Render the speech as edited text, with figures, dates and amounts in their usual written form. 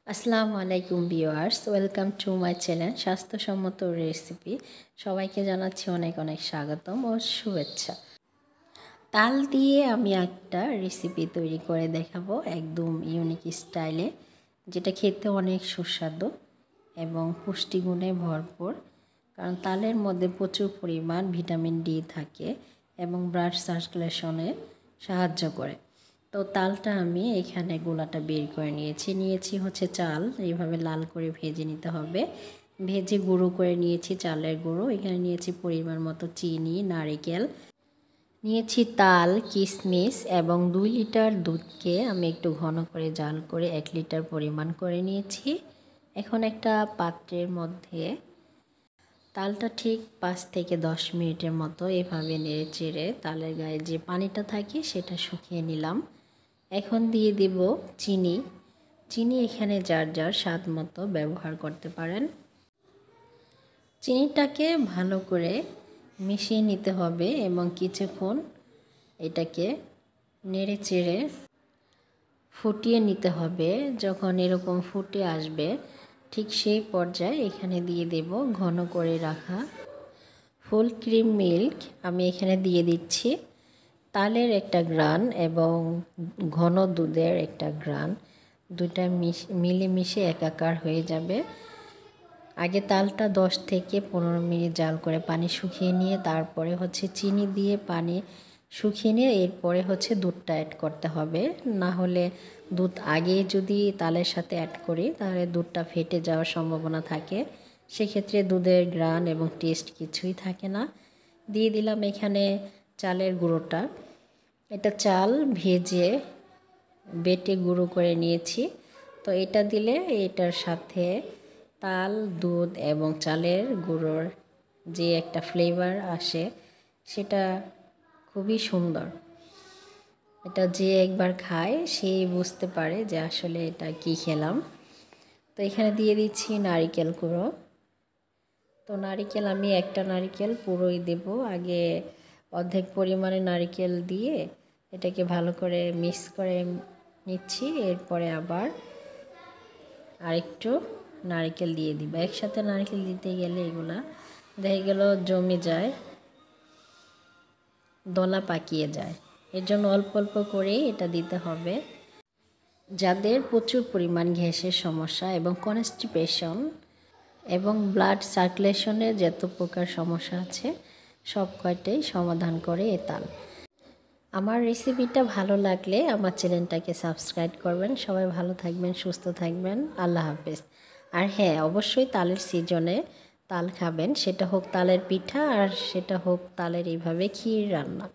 আসসালামু আলাইকুম viewers, welcome to my channel স্বাস্থ্যসম্মত রেসিপি। সবাইকে জানাচ্ছি অনেক অনেক স্বাগতম ও শুভেচ্ছা। তাল দিয়ে আমি একটা রেসিপি তৈরি করে দেখাবো একদম ইউনিক স্টাইলে, যেটা খেতে অনেক সুস্বাদু এবং পুষ্টিগুণে ভরপুর। কারণ তালের মধ্যে প্রচুর পরিমাণ ভিটামিন ডি থাকে এবং ব্লাড সার্কুলেশনে সাহায্য করে। তো তালটা আমি এখানে গোলাটা বের করে নিয়েছি হচ্ছে চাল, এইভাবে লাল করে ভেজে নিতে হবে। ভেজে গুঁড়ো করে নিয়েছি চালের গুঁড়ো। এখানে নিয়েছি পরিমাণ মতো চিনি, নারিকেল, নিয়েছি তাল, কিশমিশ এবং 2 লিটার দুধকে আমি একটু ঘন করে জাল করে 1 লিটার পরিমাণ করে নিয়েছি। এখন একটা পাত্রের মধ্যে তালটা ঠিক 5 থেকে 10 মিনিটের মতো এভাবে নেড়ে চেড়ে তালের গায়ে যে পানিটা থাকে সেটা শুকিয়ে নিলাম। এখন দিয়ে দিব চিনি। চিনি এখানে যার যার স্বাদ মতো ব্যবহার করতে পারেন। চিনিটাকে ভালো করে মিশিয়ে নিতে হবে এবং কিছুক্ষণ এটাকে নেড়ে চেড়ে ফুটিয়ে নিতে হবে। যখন এরকম ফুটে আসবে ঠিক সেই পর্যায়ে এখানে দিয়ে দেব ঘন করে রাখা ফুল ক্রিম মিল্ক। আমি এখানে দিয়ে দিচ্ছি। তালের একটা গ্রান এবং ঘন দুধের একটা গ্রান, দুটা মিলেমিশে একাকার হয়ে যাবে। আগে তালটা 10 থেকে 15 মিনিট জাল করে পানি শুকিয়ে নিয়ে তারপরে হচ্ছে চিনি দিয়ে পানি শুকিয়ে নিয়ে এরপরে হচ্ছে দুধটা অ্যাড করতে হবে। না হলে দুধ আগেই যদি তালের সাথে অ্যাড করি তাহলে দুধটা ফেটে যাওয়ার সম্ভাবনা থাকে। সেক্ষেত্রে দুধের গ্রান এবং টেস্ট কিছুই থাকে না। দিয়ে দিলাম এখানে চালের গুঁড়োটা। এটা চাল ভেজে বেটে গুঁড়ো করে নিয়েছি। তো এটা দিলে এটার সাথে তাল, দুধ এবং চালের গুঁড়োর যে একটা ফ্লেভার আসে সেটা খুবই সুন্দর। এটা যে একবার খায় সেই বুঝতে পারে যে আসলে এটা কি খেলাম। তো এখানে দিয়ে দিচ্ছি নারিকেল গুঁড়ো। তো নারিকেল আমি একটা নারিকেল পুরোই দেব। আগে অর্ধেক পরিমাণে নারিকেল দিয়ে এটাকে ভালো করে মিক্স করে নিচ্ছি। এরপরে আবার আরেকটু নারিকেল দিয়ে দিব। একসাথে নারিকেল দিতে গেলে এগুলা দেখা গেল জমে যায়, দলা পাকিয়ে যায়। এর জন্য অল্প অল্প করেই এটা দিতে হবে। যাদের প্রচুর পরিমাণ গ্যাসের সমস্যা এবং কনস্টিপেশন এবং ব্লাড সার্কুলেশনের যত প্রকার সমস্যা আছে সব কয়টাই সমাধান করে এ তাল। আমার রেসিপিটা ভালো লাগলে আমার চ্যানেলটাকে সাবস্ক্রাইব করবেন। সবাই ভালো থাকবেন, সুস্থ থাকবেন। আল্লাহ হাফেজ। আর হ্যাঁ, অবশ্যই তালের সিজনে তাল খাবেন, সেটা হোক তালের পিঠা আর সেটা হোক তালের এইভাবে ক্ষীর রান্না।